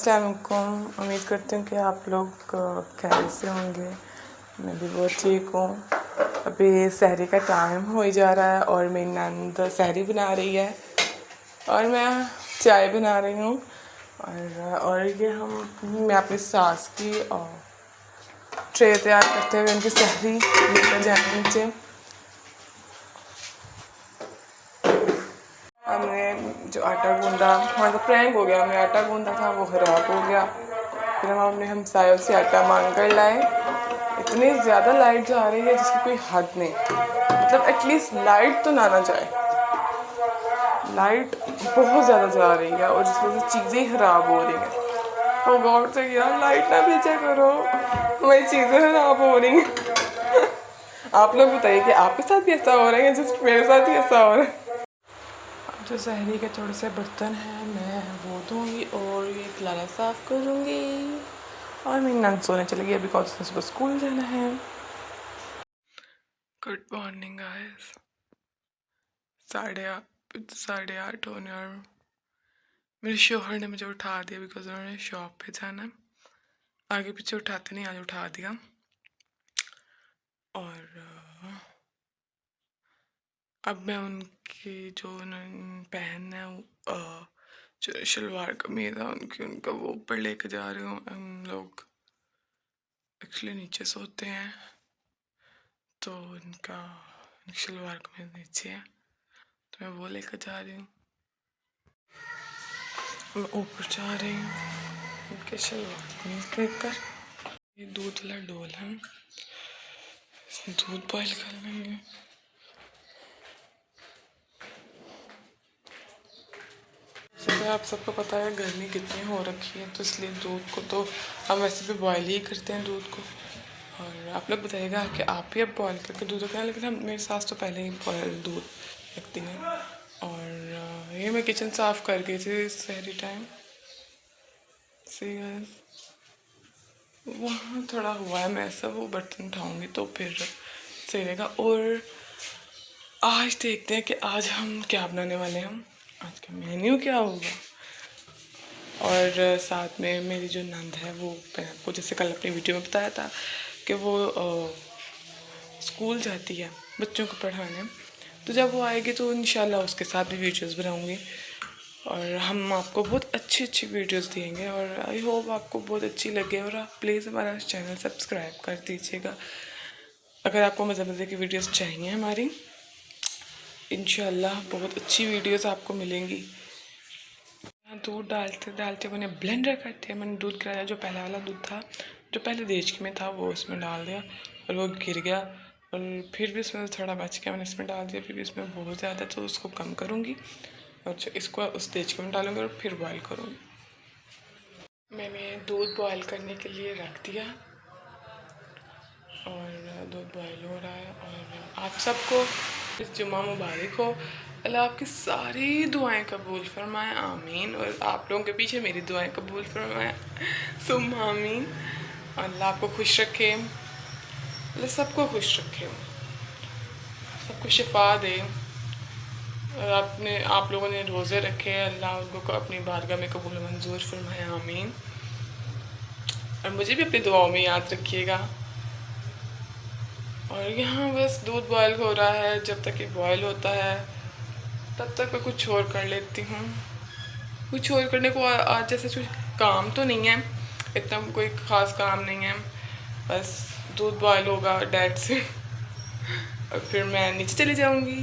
अस्सलामुअलैकुम। उम्मीद करती हूँ कि आप लोग खैरियत से होंगे। मैं भी बहुत ठीक हूँ। अभी सहरी का टाइम हो ही जा रहा है और मेरी नंद सहरी बना रही है और मैं चाय बना रही हूँ। और ये मैं अपनी सास की ट्रे तैयार करते हुए उनकी सहरी लेकर जाएंगे नीचे। हमने जो आटा गूंदा, हमारा प्रैंक हो गया, हमने आटा गूंदा था वो ख़राब हो गया। फिर हम अपने हमसायों से आटा मांग कर लाए। इतनी ज़्यादा लाइट जा रही है जिसकी कोई हद नहीं, मतलब एटलीस्ट लाइट तो ना जाए। लाइट बहुत ज़्यादा जा रही है और जिस वजह से चीज़ें ख़राब हो रही हैं। ओ गॉड से यार लाइट ना भेजा करो, हमारी चीज़ें ख़राब हो रही हैं। आप लोग बताइए कि आपके साथ भी ऐसा हो रहा है या जस्ट मेरे साथ ही ऐसा हो रहा है। जो सहरी के थोड़े से बर्तन हैं मैं वो धोऊंगी और ये कलाला साफ़ करूँगी और मेरी नंद सोने चली गई बिकॉज उसने सुबह स्कूल जाना है। Good morning guys. 8:30 होने और मेरे शोहर ने मुझे उठा दिया बिकॉज उन्होंने शॉप पे जाना। आगे पीछे उठाते नहीं, आज उठा दिया। और अब मैं उनकी जो पहन है जो शलवार कमीज़ है उनका वो ऊपर लेके जा रही हूँ। हम लोग एक्चुअली नीचे सोते हैं तो उनका शलवार कमीज़ नीचे है तो मैं वो लेकर जा रही हूँ। मैं ऊपर जा रही हूँ उनके शलवार कमीज़ देखकर। ये दूध वाला डोल है, इसमें दूध बॉयल कर लेंगे। जैसे आप सबको पता है गर्मी कितनी हो रखी है तो इसलिए दूध को तो हम वैसे भी बॉयल ही करते हैं दूध को। और आप लोग बताइएगा कि आप भी अब बॉयल करके दूध रखते हैं, लेकिन हम मेरी सास तो पहले ही बॉयल दूध रखती हैं। और ये मैं किचन साफ़ कर गई थी सहरी टाइम से। वहाँ थोड़ा हुआ है मैं सब वो बर्तन उठाऊँगी तो फिर सही रहेगा। और आज देखते हैं कि आज हम क्या बनाने वाले हैं, आज का मेन्यू क्या होगा। और साथ में मेरी जो नंद है वो मैंने आपको जैसे कल अपनी वीडियो में बताया था कि वो स्कूल जाती है बच्चों को पढ़ाने, तो जब वो आएगी तो इंशाल्लाह उसके साथ भी वीडियोस बनाऊंगी और हम आपको बहुत अच्छी अच्छी वीडियोस देंगे। और आई होप आपको बहुत अच्छी लगे और आप प्लीज़ हमारा चैनल सब्सक्राइब कर दीजिएगा अगर आपको मज़े मज़े की वीडियोस चाहिए हमारी। इंशाल्लाह बहुत अच्छी वीडियोस आपको मिलेंगी। दूध डालते डालते मैंने ब्लेंडर कर दिया। मैंने दूध गिराया, जो पहला वाला दूध था जो पहले देशकी में था वो उसमें डाल दिया और वो गिर गया और फिर भी उसमें थोड़ा बच गया, मैंने इसमें डाल दिया। फिर भी इसमें बहुत ज़्यादा तो उसको कम करूँगी और इसको उस देशकी में डालूँगी और फिर बॉयल करूँगी। मैंने दूध बॉयल करने के लिए रख दिया और दूध बॉयल हो रहा है। और आप सबको इस जुम्मा मुबारक हो। अल्लाह आपकी सारी दुआएं कबूल फरमाए, आमीन। और आप लोगों के पीछे मेरी दुआएं कबूल फरमाए, सुम आमीन। अल्लाह आपको खुश रखे, अल्लाह सबको खुश रखे, सबको शिफा दे। और आप लोगों ने रोज़े रखे, अल्लाह उनको अपनी बारगाह में कबूल मंजूर फरमाए, आमीन। और मुझे भी अपनी दुआओं में याद रखिएगा। और यहाँ बस दूध बॉयल हो रहा है, जब तक ये बॉयल होता है तब तक मैं कुछ और कर लेती हूँ। कुछ और करने को आज जैसे कुछ काम तो नहीं है, इतना कोई ख़ास काम नहीं है। बस दूध बॉयल होगा डैड से और फिर मैं नीचे चली जाऊँगी।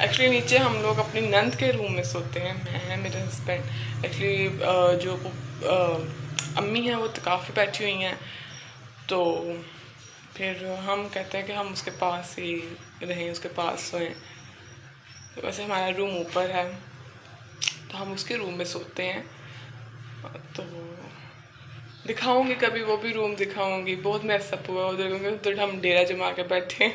एक्चुअली नीचे हम लोग अपनी नंद के रूम में सोते हैं, मैं मेरे हस्बैंड। एक्चुअली जो अम्मी हैं वो तो काफ़ी बैठी हुई हैं तो फिर हम कहते हैं कि हम उसके पास ही रहें, उसके पास सोएं। तो वैसे हमारा रूम ऊपर है तो हम उसके रूम में सोते हैं। तो दिखाऊंगी कभी वो भी रूम दिखाऊंगी। बहुत मैसअप हुआ उधर, उधर हम डेरा जमा के बैठे हैं।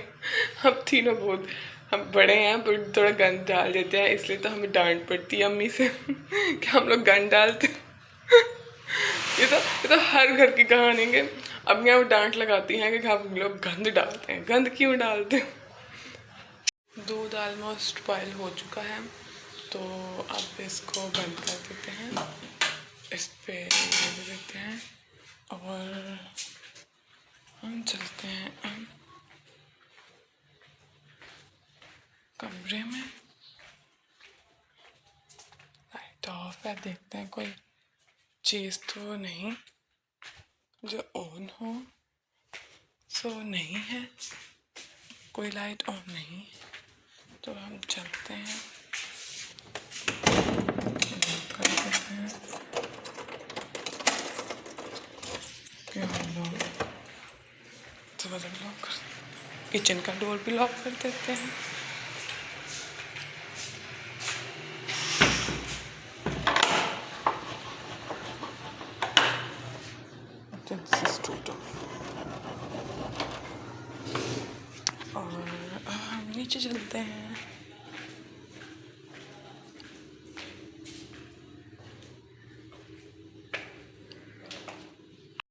हम तीनों बहुत हम बड़े हैं पर थोड़ा गंद डाल देते हैं, इसलिए तो हमें डांट पड़ती है अम्मी से कि हम लोग गंद डालते। ये तो हर घर की कहानी है, अम्मियाँ डांट लगाती हैं कि हम लोग गंद डालते हैं। गंद क्यों डालते हैं? दूध ऑलमोस्ट बॉयल हो चुका है तो अब इसको बंद कर देते हैं। इस पे दे देते हैं और हम चलते हैं कमरे में। लाइट ऑफ है, देखते हैं कोई चीज़ तो नहीं जो ऑन हो। सो नहीं है, कोई लाइट ऑन नहीं, तो हम चलते हैं कर देते हैं कि हम लोग दरवाज़ा भी लॉक कर, किचन का डोर भी लॉक कर देते हैं। और हम नीचे चलते हैं।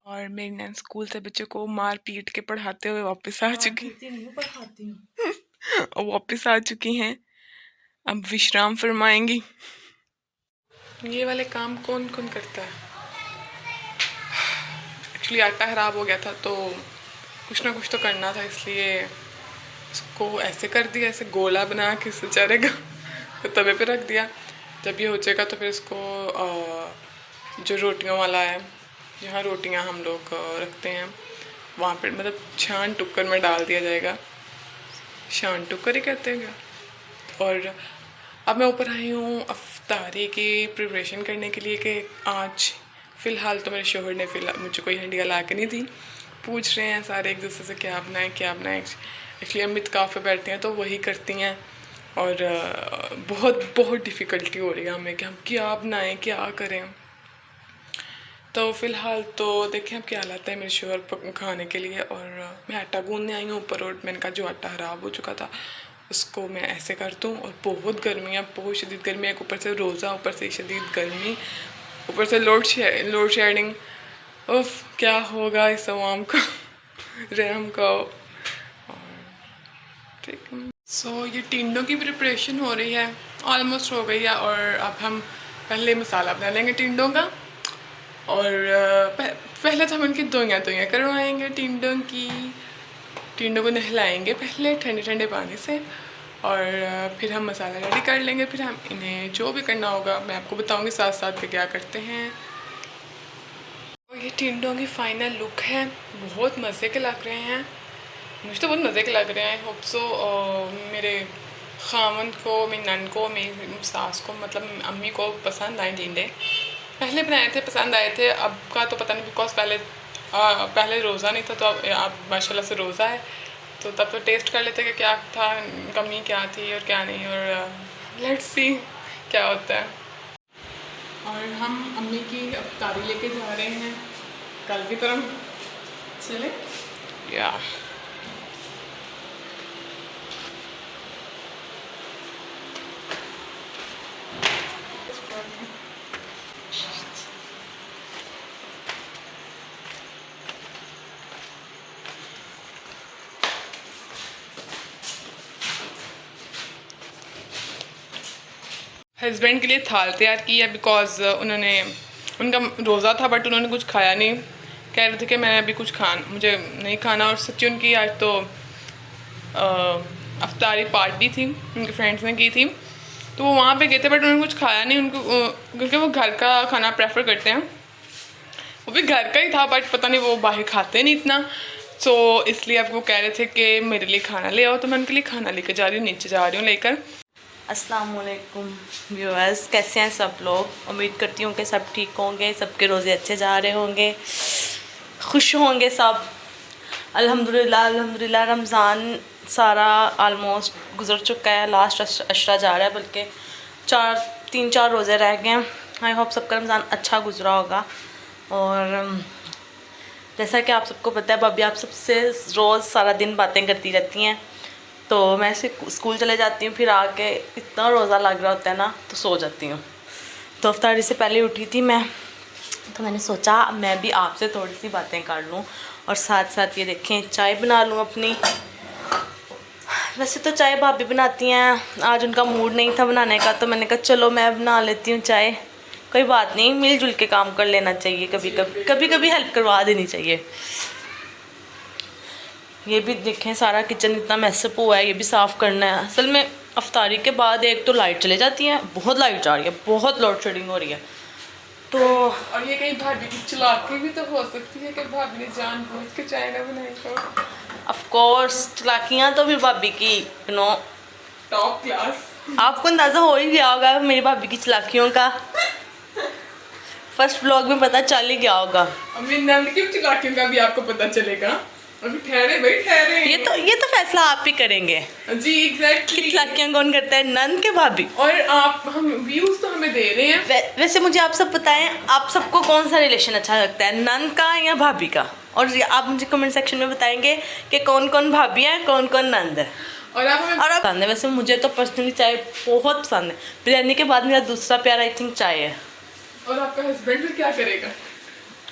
और मेरी नैन स्कूल से बच्चों को मार पीट के पढ़ाते हुए वापस आ चुकी पढ़ाती हूँ और वापस आ चुकी हैं, अब विश्राम फरमाएंगी। ये वाले काम कौन कौन करता है? एक्चुअली आटा ख़राब हो गया था तो कुछ ना कुछ तो करना था, इसलिए इसको ऐसे कर दिया, ऐसे गोला बना के इससे चढ़ेगा तो तवे पे रख दिया। जब ये हो जाएगा तो फिर इसको जो रोटियों वाला है, जहाँ रोटियाँ हम लोग रखते हैं वहाँ पे मतलब छान टुक्कर में डाल दिया जाएगा। शान टुक्कर ही कहते हैं क्या। और अब मैं ऊपर आई हूँ अफ्तारी की प्रिपरेशन करने के लिए कि आज फ़िलहाल तो मेरे शोहर ने फ़िलहाल मुझे कोई हंडिया ला के नहीं दी। पूछ रहे हैं सारे एक दूसरे से क्या बनाएं क्या बनाएं। एक्चुअली अम्मी काफ़ी बैठती हैं तो वही करती हैं और बहुत बहुत डिफ़िकल्टी हो रही है हमें कि हम क्या बनाएं क्या करें। तो फ़िलहाल तो देखें अब क्या लाते हैं मेरे शोहर खाने के लिए। और मैं आटा गूंदने आई हूँ ऊपर, और मैंने कहा जो आटा ख़राब हो चुका था उसको मैं ऐसे कर दूँ। और बहुत गर्मी है, बहुत शदीद गर्मी है, ऊपर से रोज़ा, ऊपर से शदीद गर्मी, ऊपर से लोड शेडिंग। उफ क्या होगा इस अवाम को रहम का। ठीक है। सो ये टिंडों की प्रिपरेशन हो रही है, ऑलमोस्ट हो गई है। और अब हम पहले मसाला बना लेंगे टिंडों का। और पहले तो हम उनकी दोइयाँ करवाएंगे टिंडों की। टिंडों को नहलाएंगे पहले ठंडे ठंडे पानी से, और फिर हम मसाला रेडी कर लेंगे। फिर हम इन्हें जो भी करना होगा मैं आपको बताऊंगी साथ साथ के क्या करते हैं। और ये टिंडों की फाइनल लुक है, बहुत मज़े के लग रहे हैं, मुझे तो बहुत मज़े के लग रहे हैं। होप सो मेरे खामंद को, मेरी नन को, मेरी सास को, मतलब अम्मी को पसंद आए टिंडे। पहले बनाए थे पसंद आए थे, अब का तो पता नहीं, बिकॉज पहले रोज़ा नहीं था तो अब माशाल्लाह से रोज़ा है, तो तब तो टेस्ट कर लेते कि क्या था, कमी क्या थी और क्या नहीं। और लेट्स सी क्या होता है। और हम अम्मी की अफ्तारी लेके जा रहे हैं कल की तरह। चले या हस्बैंड के लिए थाल तैयार किया, बिकॉज़ उनका रोज़ा था बट उन्होंने कुछ खाया नहीं। कह रहे थे कि मैं अभी कुछ मुझे नहीं खाना। और सच्ची उनकी आज तो अफ्तारी पार्टी थी, उनके फ्रेंड्स ने की थी, तो वो वहाँ पे गए थे बट उन्होंने कुछ खाया नहीं। उनको क्योंकि वो घर का खाना प्रेफर करते हैं, वो भी घर का ही था बट पता नहीं वो बाहर खाते नहीं इतना। सो इसलिए आपको कह रहे थे कि मेरे लिए खाना ले आओ, तो मैं उनके लिए खाना लेकर जा रही हूँ, नीचे जा रही हूँ लेकर। अस्सलाम वालेकुम व्यूअर्स, कैसे हैं सब लोग। उम्मीद करती हूँ कि सब ठीक होंगे, सबके रोज़े अच्छे जा रहे होंगे, खुश होंगे सब। अल्हम्दुलिल्लाह अल्हम्दुलिल्लाह रमज़ान सारा आलमोस्ट गुज़र चुका है, लास्ट अशरा जा रहा है, बल्कि 3-4 रोज़े रह गए हैं। आई होप सबका रमज़ान अच्छा गुज़रा होगा। और जैसा कि आप सबको पता है भाभी आप सबसे रोज़ सारा दिन बातें करती रहती हैं, तो मैं स्कूल चले जाती हूँ, फिर आके इतना रोज़ा लग रहा होता है ना तो सो जाती हूँ। तो अफ्तारी से पहले उठी थी मैं, तो मैंने सोचा मैं भी आपसे थोड़ी सी बातें कर लूँ और साथ साथ ये देखें चाय बना लूँ अपनी। वैसे तो चाय भाभी बनाती हैं, आज उनका मूड नहीं था बनाने का, तो मैंने कहा चलो मैं बना लेती हूँ चाय। कोई बात नहीं, मिलजुल के काम कर लेना चाहिए, कभी कभी हेल्प करवा देनी चाहिए। ये भी देखें सारा किचन इतना मैसअप हुआ है, ये भी साफ़ करना है। असल में अफ्तारी के बाद एक तो लाइट चले जाती है, बहुत लाइट जा रही है, बहुत लोड शेडिंग हो रही है। तो और ये कहीं भाभी की चालाकी भी तो हो सकती है कि भाभी ने जानबूझ के चाय ना बनाई हो। ऑफ कोर्स चालाकियाँ तो फिर भाभी की टॉप क्लास। आपको अंदाज़ा हो ही गया होगा मेरी भाभी की चालाकियों का, फर्स्ट व्लॉग में पता चल ही गया होगा। अब मेरी नंद की चालाकियों का भी आपको पता चलेगा। अभी ठहरे भाई ठहरे। ये तो फैसला आप ही करेंगे जी एग्जैक्टली। कि चालाकियाँ कौन करता है, नंद के भाभी? और आप हम व्यूज तो हमें दे रहे हैं। वैसे मुझे आप सब बताएं, आप सबको कौन सा रिलेशन अच्छा लगता है, नंद का या भाभी का? और आप मुझे कमेंट सेक्शन में बताएंगे कि कौन कौन भाभी है, कौन कौन नंद है। और आप पसंद है। वैसे मुझे तो पर्सनली चाय बहुत पसंद है। बिरयानी के बाद मेरा दूसरा प्यार आई थिंक चाय है। और आपका हस्बैंड फिर क्या करेगा?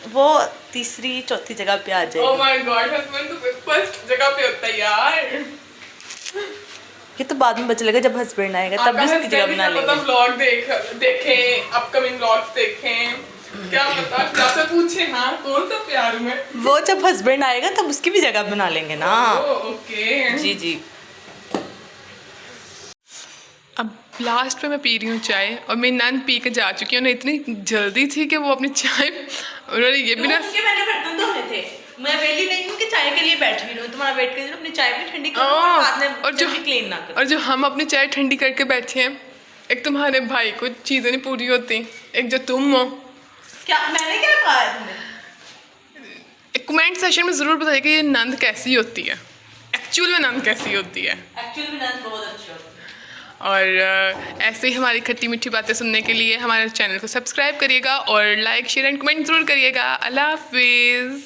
वो तीसरी चौथी जगह पे आ जाएगा। ओह माय गॉड, हस्बैंड तो फर्स्ट जगह पे होता है यार। ये तो बाद में पता चलेगा जब हस्बैंड आएगा, तब भी उसकी जगह बना लेंगे। व्लॉग देखें, अपकमिंग व्लॉग्स देखें, क्या पता क्या से पूछे हाँ कौन सा प्यार में। वो जब हस्बैंड आएगा तब उसकी भी जगह बना लेंगे ना। ओके जी जी। अब लास्ट में मैं पी रही हूँ चाय, और मेरी नंद पी के जा चुकी है। उन्हें इतनी जल्दी थी कि वो अपनी चाय, उन्होंने ये भी ना, मैंने बर्तन धोने थे, मैं वेली नहीं हूँ कि चाय के लिए बैठी रही हूँ, तुम्हारा वेट कर रही हूँ, अपनी चाय भी ठंडी करो और साथ में और जो क्लीन ना करो। और जो हम अपनी चाय ठंडी करके बैठे हैं, एक तुम्हारे भाई को चीज़ें नहीं पूरी होती, एक जो तुम हो। क्या मैंने क्या कहा है तुम्हें? एक कमेंट सेशन में ज़रूर बताइए कि ये नंद कैसी होती है, एक्चुअल में नंद कैसी होती है। एक्चुअली में नंद बहुत अच्छी होती है। और ऐसे ही हमारी खट्टी मीठी बातें सुनने के लिए हमारे चैनल को सब्सक्राइब करिएगा और लाइक शेयर एंड कमेंट ज़रूर करिएगा। अल्लाह हाफिज़।